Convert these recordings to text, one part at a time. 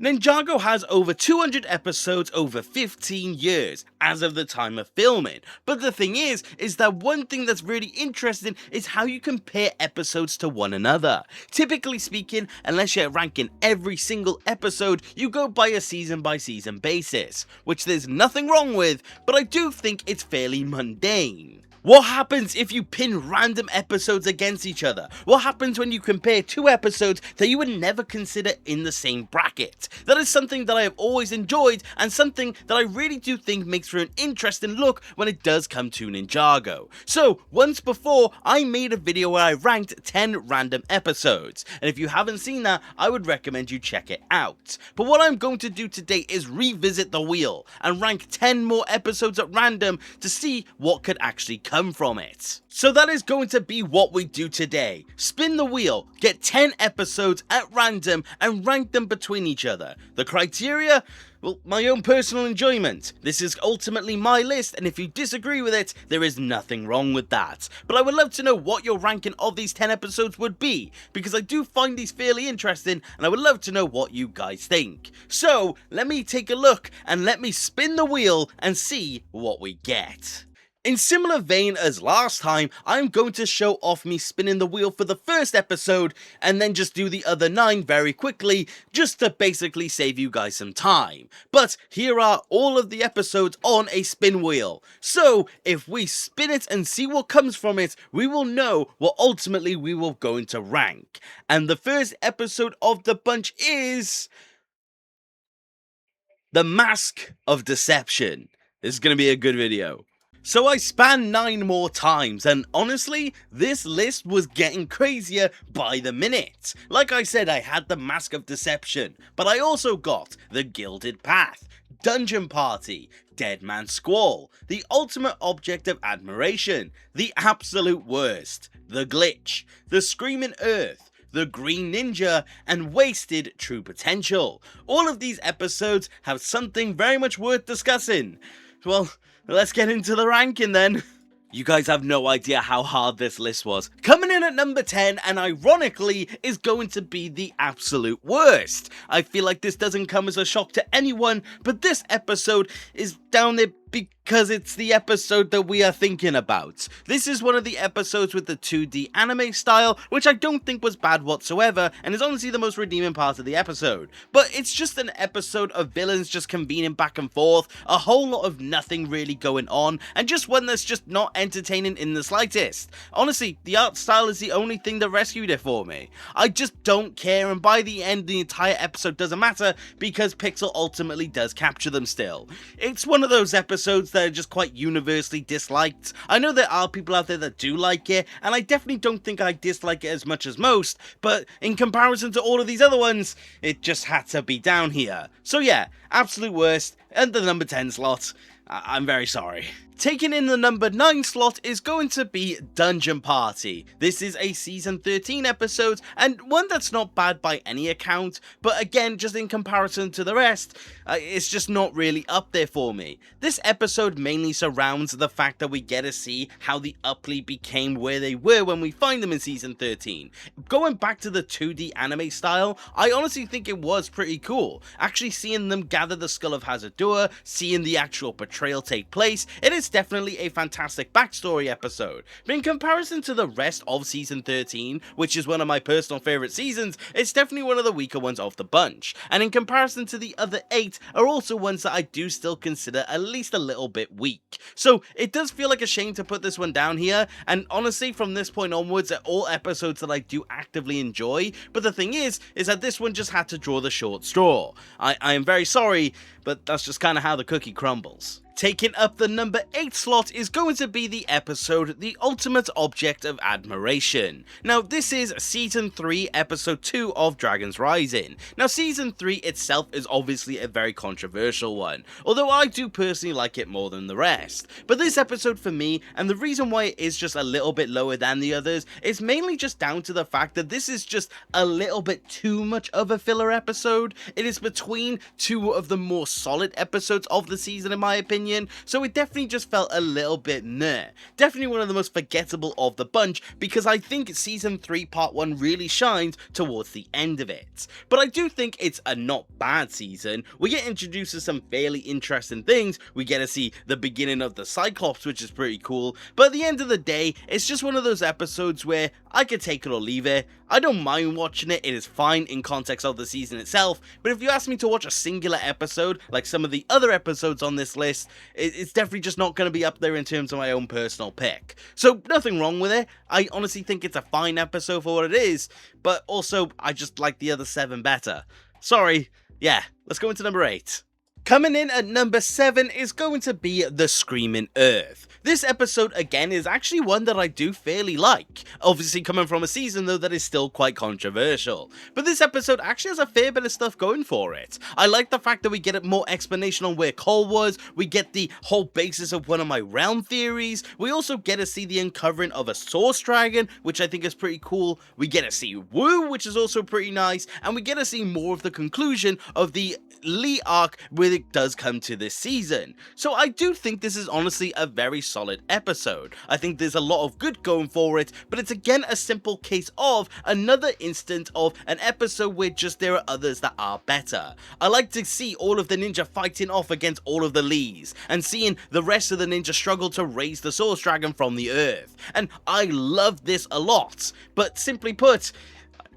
Ninjago has over 200 episodes over 15 years as of the time of filming, but the thing is that one thing that's really interesting is how you compare episodes to one another. Typically speaking, unless you're ranking every single episode, you go by a season by season basis, which there's nothing wrong with, but I do think it's fairly mundane. What happens if you pin random episodes against each other? What happens when you compare two episodes that you would never consider in the same bracket? That is something that I have always enjoyed and something that I really do think makes for an interesting look when it does come to Ninjago. So, once before, I made a video where I ranked 10 random episodes, and if you haven't seen that, I would recommend you check it out. But what I'm going to do today is revisit the wheel and rank 10 more episodes at random to see what could actually come from it. So that is going to be what we do today. Spin the wheel, get 10 episodes at random and rank them between each other. The criteria? Well, my own personal enjoyment. This is ultimately my list, and if you disagree with it, there is nothing wrong with that. But I would love to know what your ranking of these 10 episodes would be, because I do find these fairly interesting, and I would love to know what you guys think. So, let me take a look, and let me spin the wheel and see what we get. In similar vein as last time, I'm going to show off me spinning the wheel for the first episode and then just do the other 9 very quickly, just to basically save you guys some time. But here are all of the episodes on a spin wheel. So if we spin it and see what comes from it, we will know what ultimately we will go into rank. And the first episode of the bunch is The Mask of Deception. This is going to be a good video. So I span 9 more times, and honestly, this list was getting crazier by the minute. Like I said, I had the Mask of Deception, but I also got the Gilded Path, Dungeon Party, Dead Man's Squall, the Ultimate Object of Admiration, the Absolute Worst, the Glitch, the Screaming Earth, the Green Ninja, and Wasted True Potential. All of these episodes have something very much worth discussing. Well, let's get into the ranking then. You guys have no idea how hard this list was. Coming in at number 10, and ironically, is going to be the Absolute Worst. I feel like this doesn't come as a shock to anyone, but this episode is down there because it's the episode that we are thinking about. This is one of the episodes with the 2D anime style, which I don't think was bad whatsoever, and is honestly the most redeeming part of the episode. But it's just an episode of villains just convening back and forth, a whole lot of nothing really going on, and just one that's just not entertaining in the slightest. Honestly, the art style is the only thing that rescued it for me. I just don't care, and by the end, the entire episode doesn't matter, because Pixel ultimately does capture them still. It's one of those episodes that are just quite universally disliked. I know there are people out there that do like it, and I definitely don't think I dislike it as much as most, but in comparison to all of these other ones, it just had to be down here. So yeah, Absolute Worst, and the number 10 slot. I'm very sorry. Taking in the number 9 slot is going to be Dungeon Party. This is a season 13 episode, and one that's not bad by any account, but again, just in comparison to the rest, it's just not really up there for me. This episode mainly surrounds the fact that we get to see how the Upley became where they were when we find them in season 13. Going back to the 2D anime style, I honestly think it was pretty cool. Actually seeing them gather the skull of Hazardua, seeing the actual betrayal take place, it is definitely a fantastic backstory episode, but in comparison to the rest of season 13, which is one of my personal favourite seasons, it's definitely one of the weaker ones of the bunch, and in comparison to the other 8 are also ones that I do still consider at least a little bit weak. So it does feel like a shame to put this one down here, and honestly from this point onwards they're all episodes that I do actively enjoy, but the thing is that this one just had to draw the short straw. I am very sorry, but that's just kind of how the cookie crumbles. Taking up the number 8 slot is going to be the episode The Ultimate Object of Admiration. Now this is season 3 episode 2 of Dragon's Rising. Now season 3 itself is obviously a very controversial one, although I do personally like it more than the rest. But this episode for me, and the reason why it is just a little bit lower than the others, is mainly just down to the fact that this is just a little bit too much of a filler episode. It is between 2 of the more solid episodes of the season in my opinion, opinion, so it definitely just felt a little bit meh. Definitely one of the most forgettable of the bunch, because I think Season 3 Part 1 really shines towards the end of it. But I do think it's a not bad season. We get introduced to some fairly interesting things. We get to see the beginning of the Cyclops, which is pretty cool, but at the end of the day, it's just one of those episodes where I could take it or leave it. I don't mind watching it, it is fine in context of the season itself, but if you ask me to watch a singular episode, like some of the other episodes on this list, it's definitely just not going to be up there in terms of my own personal pick. So nothing wrong with it, I honestly think it's a fine episode for what it is, but also I just like the other 7 better. Sorry, yeah, let's go into number 8. Coming in at number 7 is going to be The Screaming Earth. This episode, again, is actually one that I do fairly like. Obviously coming from a season, though, that is still quite controversial. But this episode actually has a fair bit of stuff going for it. I like the fact that we get more explanation on where Cole was, we get the whole basis of one of my realm theories, we also get to see the uncovering of a source dragon, which I think is pretty cool, we get to see Wu, which is also pretty nice, and we get to see more of the conclusion of the Lee arc when it does come to this season. So I do think this is honestly a very solid episode. I think there's a lot of good going for it, but it's again a simple case of another instance of an episode where just there are others that are better. I like to see all of the ninja fighting off against all of the Lees, and seeing the rest of the ninja struggle to raise the source dragon from the earth. And I love this a lot, but simply put,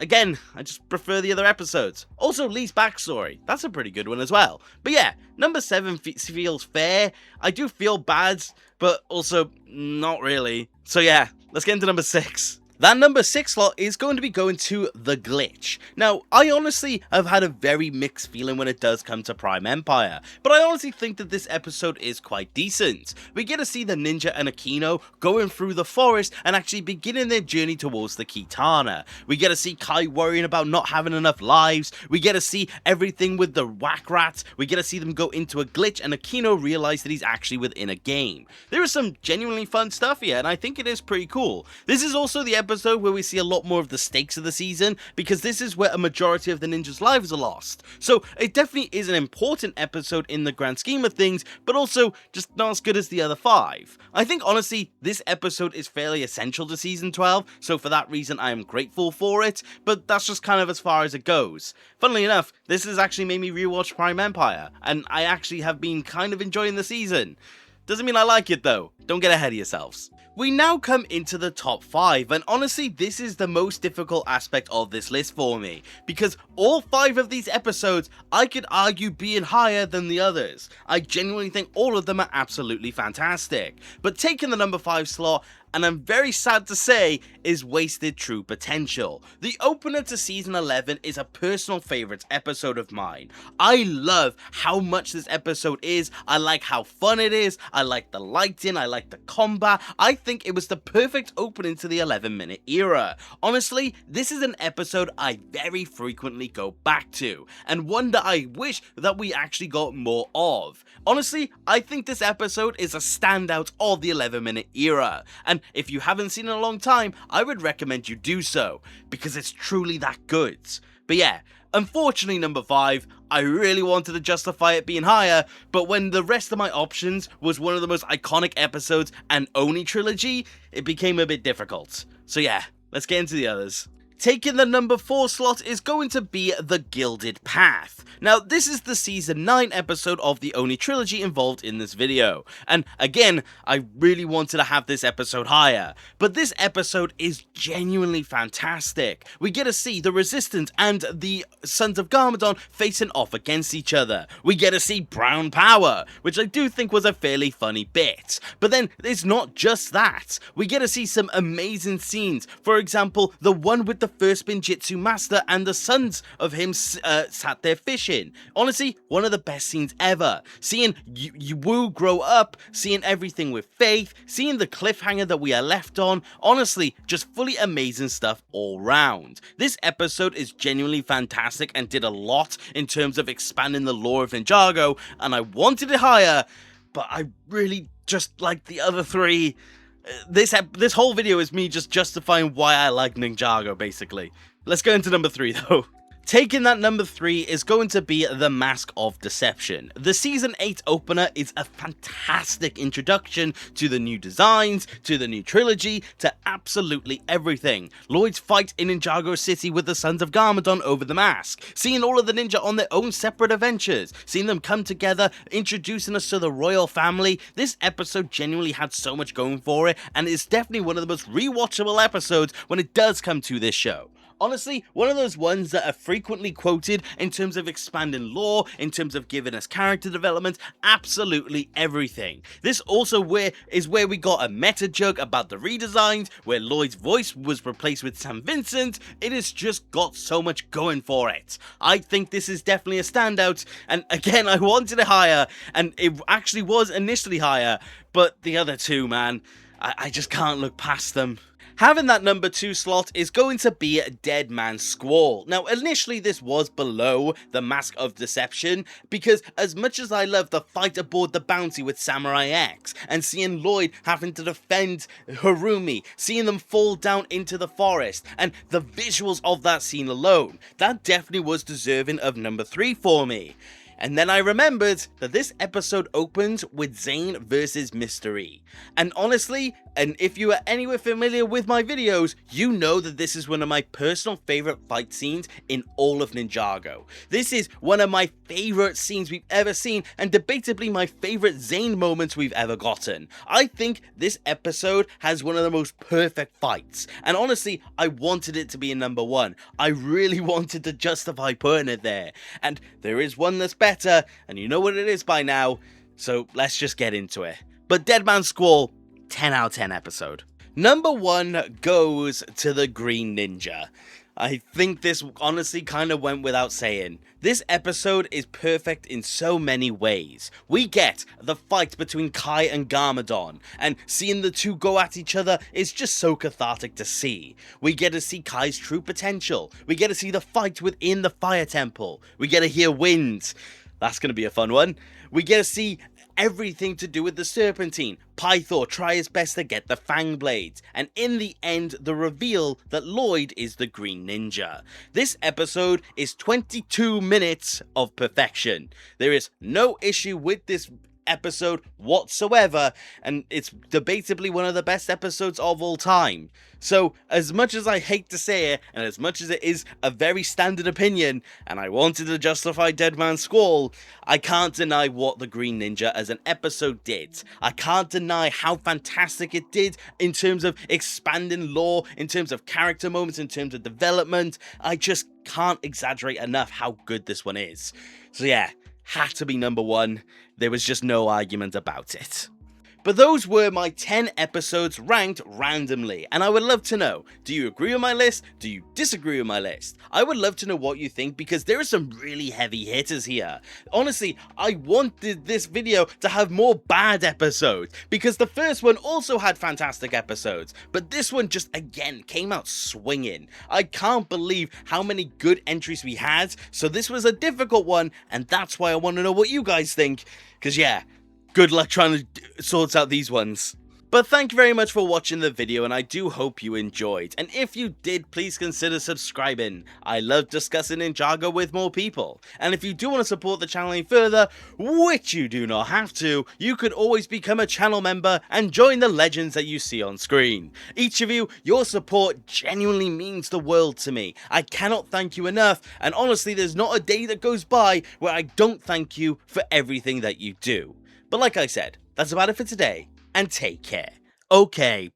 again, I just prefer the other episodes. Also, Lee's backstory, that's a pretty good one as well. But yeah, number 7 feels fair. I do feel bad, but also not really. So yeah, let's get into number 6. That number 6 slot is going to be going to The Glitch. Now, I honestly have had a very mixed feeling when it does come to Prime Empire, but I honestly think that this episode is quite decent. We get to see the ninja and Aquino going through the forest and actually beginning their journey towards the Kitana. We get to see Kai worrying about not having enough lives. We get to see everything with the whack rats. We get to see them go into a glitch and Aquino realize that he's actually within a game. There is some genuinely fun stuff here, and I think it is pretty cool. This is also the episode where we see a lot more of the stakes of the season, because this is where a majority of the ninjas' lives are lost. So it definitely is an important episode in the grand scheme of things, but also just not as good as the other 5. I think honestly this episode is fairly essential to season 12, so for that reason I am grateful for it, but that's just kind of as far as it goes. Funnily enough, this has actually made me rewatch Prime Empire, and I actually have been kind of enjoying the season. Doesn't mean I like it though, don't get ahead of yourselves. We now come into the top 5, and honestly this is the most difficult aspect of this list for me, because all 5 of these episodes I could argue being higher than the others. I genuinely think all of them are absolutely fantastic, but taking the number 5 slot, and I'm very sad to say, is Wasted True Potential. The opener to season 11 is a personal favourite episode of mine. I love how much this episode is, I like how fun it is, I like the lighting, I like the combat. I think it was the perfect opening to the 11-minute era. Honestly, this is an episode I very frequently go back to, and one that I wish that we actually got more of. Honestly, I think this episode is a standout of the 11-minute era, and if you haven't seen it in a long time, I would recommend you do so, because it's truly that good. But yeah, unfortunately number 5, I really wanted to justify it being higher, but when the rest of my options was one of the most iconic episodes and Oni trilogy, it became a bit difficult. So yeah, let's get into the others. Taking the number 4 slot is going to be The Gilded Path. Now, this is the season 9 episode of the Oni trilogy involved in this video, and again, I really wanted to have this episode higher, but this episode is genuinely fantastic. We get to see the Resistance and the Sons of Garmadon facing off against each other. We get to see Brown Power, which I do think was a fairly funny bit, but then it's not just that. We get to see some amazing scenes, for example, the one with the first Binjitsu master and the sons of him sat there fishing. Honestly, one of the best scenes ever. Seeing Wu grow up, seeing everything with Faith, seeing the cliffhanger that we are left on. Honestly, just fully amazing stuff all round. This episode is genuinely fantastic and did a lot in terms of expanding the lore of Ninjago, and I wanted it higher, but I really just like the other 3. This whole video is me just justifying why I like Ninjago, basically. Let's go into number 3 though. Taking that number 3 is going to be The Mask of Deception. The Season 8 opener is a fantastic introduction to the new designs, to the new trilogy, to absolutely everything. Lloyd's fight in Ninjago City with the Sons of Garmadon over the mask, seeing all of the ninja on their own separate adventures, seeing them come together, introducing us to the royal family. This episode genuinely had so much going for it, and it's definitely one of the most rewatchable episodes when it does come to this show. Honestly, one of those ones that are frequently quoted in terms of expanding lore, in terms of giving us character development, absolutely everything. This also is where we got a meta joke about the redesigns, where Lloyd's voice was replaced with Sam Vincent. It has just got so much going for it. I think this is definitely a standout, and again, I wanted it higher, and it actually was initially higher, but the other two, man, I just can't look past them. Having that number 2 slot is going to be Dead Man's Squall. Now, initially this was below The Mask of Deception, because as much as I love the fight aboard the Bounty with Samurai X, and seeing Lloyd having to defend Harumi, seeing them fall down into the forest, and the visuals of that scene alone, that definitely was deserving of number 3 for me. And then I remembered that this episode opens with Zane versus Mystery. And honestly, and if you are anywhere familiar with my videos, you know that this is one of my personal favorite fight scenes in all of Ninjago. This is one of my favorite scenes we've ever seen, and debatably my favorite Zane moments we've ever gotten. I think this episode has one of the most perfect fights, and honestly, I wanted it to be a number 1. I really wanted to justify putting it there, and there is one that's better, and you know what it is by now, so let's just get into it. But Dead Man's Squall, 10 out of 10 episode. Number 1 goes to the Green Ninja. I think this honestly kind of went without saying. This episode is perfect in so many ways. We get the fight between Kai and Garmadon, and seeing the two go at each other is just so cathartic to see. We get to see Kai's true potential. We get to see the fight within the Fire Temple. We get to hear Wind. That's going to be a fun one. We get to see everything to do with the Serpentine. Pythor try his best to get the Fang Blades, and in the end, the reveal that Lloyd is the Green Ninja. This episode is 22 minutes of perfection. There is no issue with this episode whatsoever, and it's debatably one of the best episodes of all time. So, as much as I hate to say it, and as much as it is a very standard opinion, and I wanted to justify Dead Man's Squall, I can't deny what the Green Ninja as an episode did. I can't deny how fantastic it did in terms of expanding lore, in terms of character moments, in terms of development. I just can't exaggerate enough how good this one is. So yeah, had to be number 1. There was just no argument about it. But those were my 10 episodes ranked randomly, and I would love to know, do you agree with my list? Do you disagree with my list? I would love to know what you think, because there are some really heavy hitters here. Honestly, I wanted this video to have more bad episodes, because the first one also had fantastic episodes, but this one just again came out swinging. I can't believe how many good entries we had, so this was a difficult one, and that's why I want to know what you guys think, because yeah, good luck trying to sort out these ones. But thank you very much for watching the video, and I do hope you enjoyed. And if you did, please consider subscribing. I love discussing Ninjago with more people. And if you do want to support the channel any further, which you do not have to, you could always become a channel member and join the legends that you see on screen. Each of you, your support genuinely means the world to me. I cannot thank you enough, and honestly, there's not a day that goes by where I don't thank you for everything that you do. But like I said, that's about it for today, and take care. Okay,